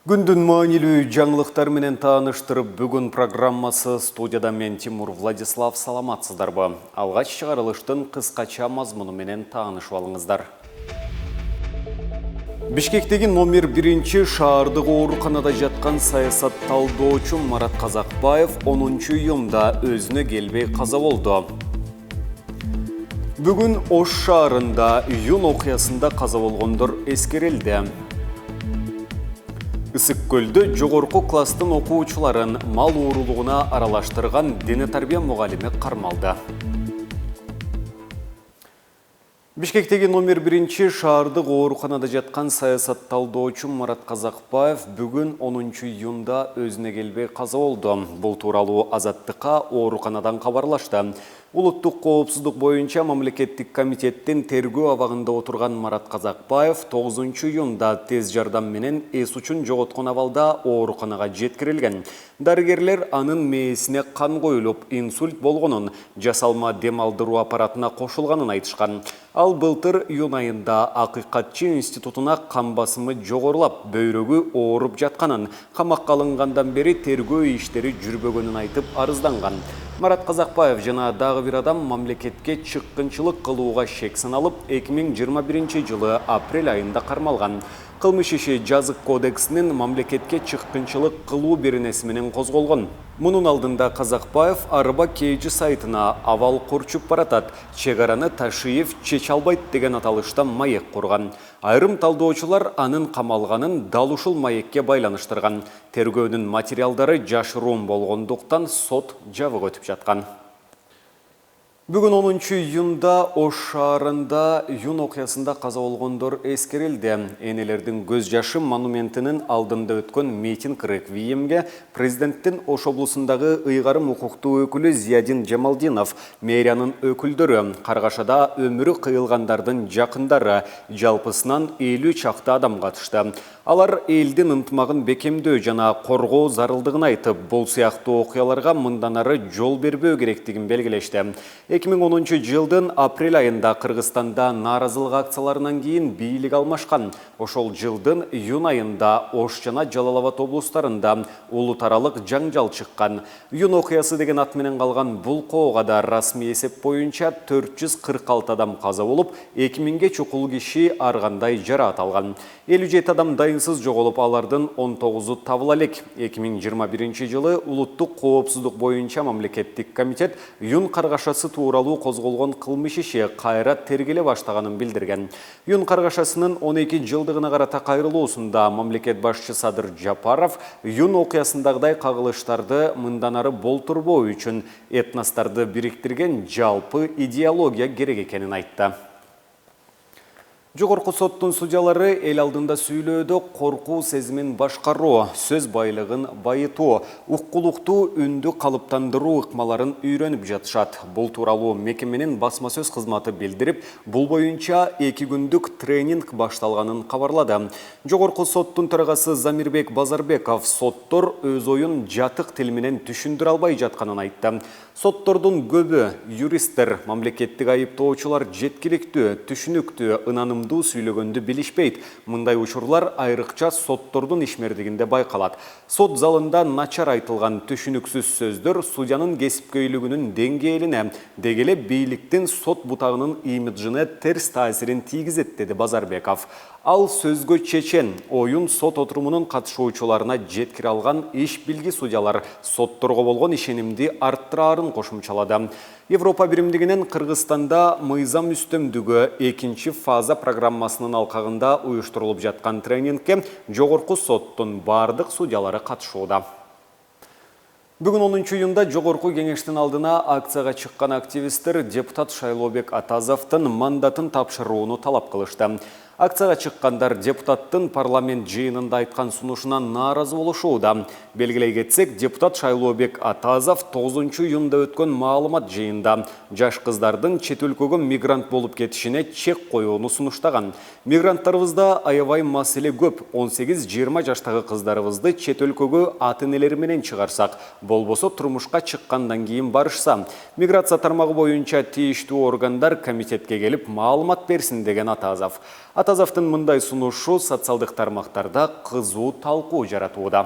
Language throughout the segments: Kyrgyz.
Күндүн маанилүү жаңылыктар менен тааныштырып, бүгүн программасы студияда мен Тимур Владислав, саламатсыздарбы? Алгач чыгарылыштын кыскача мазмуну менен таанышып алыңыздар. Бишкектеги номер 1 шаардык ооруканада жаткан саясат талдоочу Марат Казакбаев 10 июнда өзүнө келбей каза болду. Бүгүн Ош шаарында июнь окуясында каза болгондор эскерилди. Ысык көлдө жогорку класстын окуучуларын мал уурулугуна аралаштырган дене тарбия мугалими кармалды. Бишкектеги номер 1 шаардык ооруканада жаткан саясат талдоочу Марат Казакбаев бүгүн 10 июнда өзүнө келбей каза болду. Бул тууралуу Азаттыкка ооруканадан кабарлашты. Улуттук коопсуздук боюнча мамлекеттик комитеттин тергөө абагында отурган Марат Казакбаев 9 июнда тез жардам менен эс учун жоготкон абалда ооруканага жеткирилген. Дарыгерлер анын мээсине кан коюлуп, инсульт болгонун, жасалма дем алдыруу аппаратына кошулганын айтышкан. Ал былтыр июнь айында Акыйкатчы институтуна кан басымы жогорулап, бөйрөгү ооруп жатканын, камакка алынгандан бери тергөө иштери жүрбөгөнүн айтып арызданган. Марат Казакбаев жана дагы бир адам мамлекетке чыккынчылык кылууга шек саналып, 2021 жылы апрель айында кармалган. Кылмыш иши жазык кодексинин мамлекетке чыккынчылык кылуу беренеси менен козголгон. Мунун алдында Казакбаев Арба Кейджи сайтына авал курчуп баратат, чек араны Ташиев чече албайт деген аталышта маек курган. Айрым талдоочулар анын камалганын дал ушул маекке байланыштырган. Тергөөнүн материалдары жашыруун болгондуктан сот жабык өтүп жаткан. Бүгүн 10 июнда Ош шаарында июнь окуясында каза болгондор эскерилди. Энелердин көз жашы монументинин алдында өткөн митинг реквиемге президенттин Ош облусундагы ыйгарым укуктуу өкүлү Зиядин Жамалдинов, мэриянын өкүлдөрү, Каргашада өмүрү кыйылгандардын жакындары, жалпысынан 50 чакты адам катышты. Алар элдин ынтымагын бекемдөө жана коргоо зарылдыгын айтып, бул сыяктуу окуяларга мындан ары жол бербөө керектигин белгилешти. 2010 жылдын апрель айында Кыргызстанда нааразылык акцияларынан кийин бийлик алмашкан. Ошол жылдын июнь айында Ош жана Жалал Абад облустарында улут аралык жаңжал чыккан. Июнь окуясы деген ат менен калган бул коогада расмий эсеп боюнча 446 адам каза болуп, 2000ге чукул киши ар кандай жараат алган. 57 адам дайынсыз жоголуп, алардын 19-у табыла элек. 2021 жылы улуттук коопсуздук боюнча мамлекеттик комитет июнь каргашасы тууралуу козголгон кылмыш иши кайра тергеле баштаганын билдирген. Июнь каргашасынын 12 жылдыгына карата кайрылуусунда мамлекет башчы Садыр Жапаров июнь окуясындагыдай кагылыштарды мындан ары болтурбоо үчүн этносторду бириктирген жалпы идеология керек экенин айтты. Жогорку соттун судьялары эл алдында сүйлөөдө коркуу сезимин башкаруу, сөз байлыгын байытуу, уккулуктуу үндү калыптандыруу ыкмаларын үйрөнүп жатышат. Бул тууралуу мекеменин басма сөз кызматы билдирип, бул боюнча 2 күндүк тренинг башталганын кабарлады. Жогорку соттун төрагасы Замирбек Базарбеков соттор өз оюн жатык тил менен түшүндүрө албай жатканын айтты. Соттордун көбү юристтер, мамлекеттик айыптоочулар жеткиликтүү, түшүнүктүү, ынанымдуу сүйлөгөндү билишпейт. Мындай учурлар айрыкча соттордун ишмердигинде байкалат. Сот залында начар айтылган түшүнүксүз сөздөр судьянын кесипкөйлүгүнүн деңгээлине, дегеле бийликтин сот бутагынын имиджине терс таасирин тийгизет, деди Базарбеков. Ал сөзгө чечен, оюн сот отурумунун катышуучуларына жеткире алган иш билги судьялар сотторго болгон ишенимди арттыраарын кошумчалады. Европа биримдигинин Кыргызстанда мыйзам үстөмдүгү 2 фаза программасынын алкагында уюштурулуп жаткан тренингке жогорку соттун бардык судьялары катышууда. Бүгүн 10 июнда жогорку кеңештин алдына акцияга чыккан активисттер депутат Шайлообек Атазовдун мандатын тапшырууну талап кылышты. Акцияга чыккандар депутаттын парламент жыйынында айткан сунушунан нааразы болушууда. Белгилей кетсек, депутат Шайлообек Атазов 9 июнда өткөн маалымат жыйында жаш кыздардын чет өлкөгө мигрант болуп кетишине чек коюуну сунуштаган. Мигранттарыбызда аябай маселе көп. 18-20 жаштагы кыздарыбызды чет өлкөгө ата-энелери менен чыгарсак, болбосо турмушка чыккандан кийин барышса, миграция тармагы боюнча тийиштүү органдар комитетке келип маалымат берсин деген Атазов. Атазовдун мындай сунушу социалдык тармактарда кызуу талкуу жаратууда.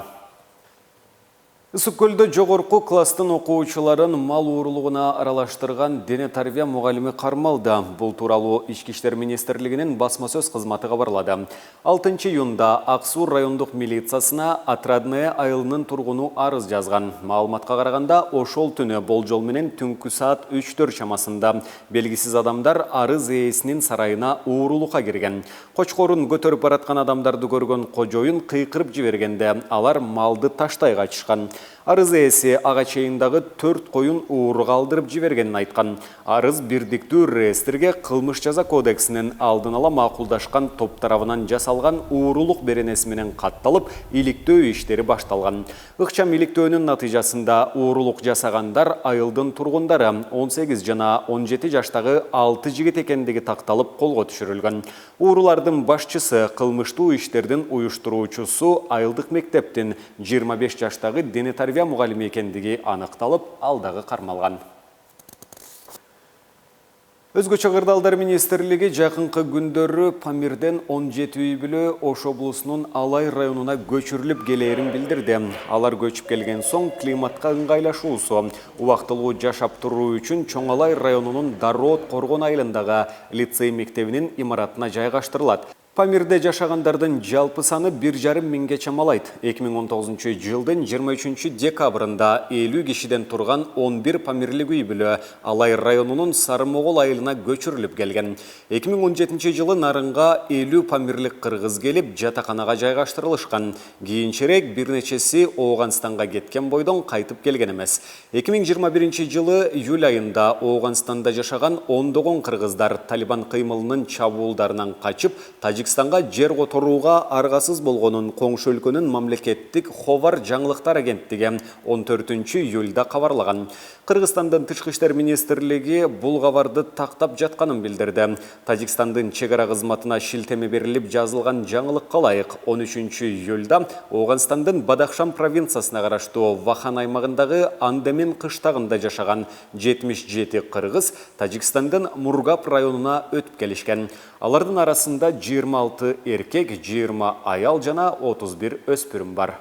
Ысык-Көлдө жогорку класстын окуучуларын мал уурулугуна аралаштырган дене тарбия мугалими кармалды. Бул тууралуу Ички иштер министрлигинин басма сөз кызматы кабарлады. 6 июнда Ак-Суу райондук милициясына Отрадное айылынын тургуну арыз жазган. Маалыматка караганда, ошол түнү болжол менен түнкү саат 3-4 чамасында белгисиз адамдар арыз ээсинин сарайына уурулукка кирген. Кочкорун көтөрүп бараткан адамдарды көргөн кожоюн кыйкырып жибергенде алар малды таштай качышкан. Арыз ээси ага чейиндагы 4 коюн ууруга алдырып жибергенин айткан. Арыз бирдиктүү реестрге кылмыш жаза кодексинин алдын ала макулдашкан топ тарабынан жасалган уурулук беренеси менен катталып, иликтөө иштери башталган. Ыкчам иликтөөнүн натыйжасында уурулук жасагандар айылдын тургундары 18 жана 17 жаштагы 6 жигит экендиги такталып колго түшүрүлгөн. Уурулардын башчысы, кылмыштуу иштердин уюштуруучусу айылдык мектептин 25 жаштагы дене тарбия мугалими экендиги аныкталып, алдагы кармалган. Өзгөчө Кырдаалдар министрлиги жакынкы күндөрү Памирден 17 үй бүлө Ош облусунун Алай районуна көчүрүлүп келээрин билдирди. Алар көчүп келген соң климатка ыңгайлашуусу, убактылуу жашап туруу үчүн Чоң Алай районунун Дароот Коргон айылындагы лицей мектебинин имаратына жайгаштырылат. Памирде жашагандардын жалпы саны 1,5 миңге чамалайт. 2019 жылдын 23 декабрында 50 кишиден турган 11 памирлик үй бүлө Алай районунун Сарымогол айылына көчүрүлүп келген. 2017 жылы Нарынга 50 памирлик кыргыз келип жатаканага жайгаштырылышкан. Кийинчерээк бир нечеси Ооганстанга кеткен бойдон кайтып келген эмес. 2021 жылы июль айында Ооганстанда жашаган ондогон кыргыздар Талибан кыймылынын чабуулдарынан качып, Тажикстанга жер которууга аргасыз болгонун коңшу өлкөнүн мамлекеттик Ховар жаңылыктар агенттиги 14 июлда кабарлаган. Кыргызстандын Тышкы иштер министрлиги бул кабарды тактап жатканын билдирди. Тажикстандын чек ара кызматына шилтеме берилип жазылган жаңылыкка ылайык 13 июлда Ооганстандын Бадахшан провинциясына караштуу Вахан аймагындагы Андемин кыштагында жашаган 77 кыргыз Тажикстандын Мургап районуна өтүп келишкен. Алардын арасында 26 эркек, 20 аял жана 31 өспүрүм бар.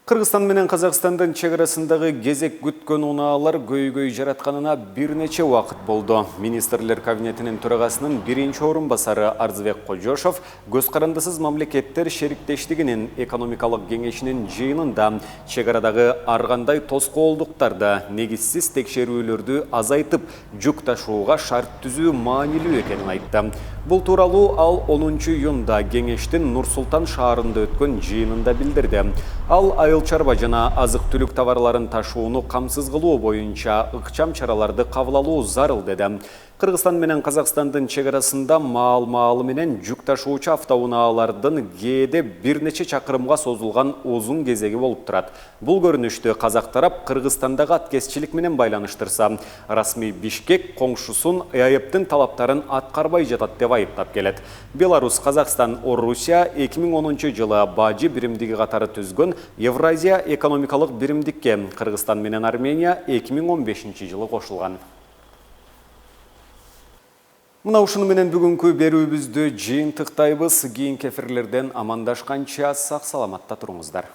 Кыргызстан менен Казакстандын чек арасындагы кезек күткөн унаалар көйгөй жаратканына бир нече убакыт болду. Министрлер кабинетинин төрагасынын биринчи орун басары Арзыбек Кожошов көз карандысыз мамлекеттер шериктештигинин экономикалык кеңешинин жыйынында чек арадагы ар кандай тоскоолдуктарды, негизсиз текшерүүлөрдү азайтып, жүк ташууга шарт түзүү маанилүү экенин айтты. Бул тууралуу ал 10 июнда кеңештин Нур-Султан шаарында өткөн жыйынында билдирди. Ал айыл чарба жана азык-түлүк товарларын ташууну камсыз кылуу боюнча ыкчам чараларды кабыл алуу зарыл деди. Кыргызстан менен Казакстандын чек арасында маал-маалы менен жүк ташуучу автоунаалардын кээде бир нече чакырымга созулган узун кезеги болуп турат. Бул көрүнүштү казак тарап Кыргызстандагы аткезчилик менен байланыштырса, расмий Бишкек коңшусун ЭАЭБтин талаптарын аткарбай жатат деп айыптап келет. Беларусь, Казакстан, Орусия 2010 жылы бажы биримдиги катары түзгөн Евразия экономикалык биримдикке Кыргызстан менен Армения 2015 жылы кошулган. Мына ушуну менен бүгүнкү берүүбүздү жыйынтыктайбыз. Кийинки эфирлерден амандашканча сак саламатта туруңуздар.